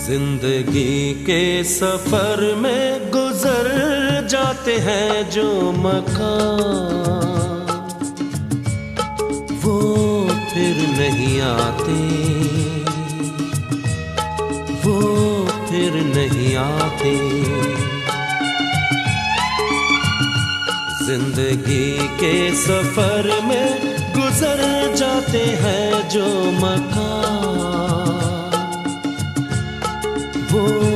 जिंदगी के सफर में गुजर जाते हैं जो मकाम, वो फिर नहीं आते, वो फिर नहीं आते। जिंदगी के सफर में गुजर जाते हैं जो मकाम,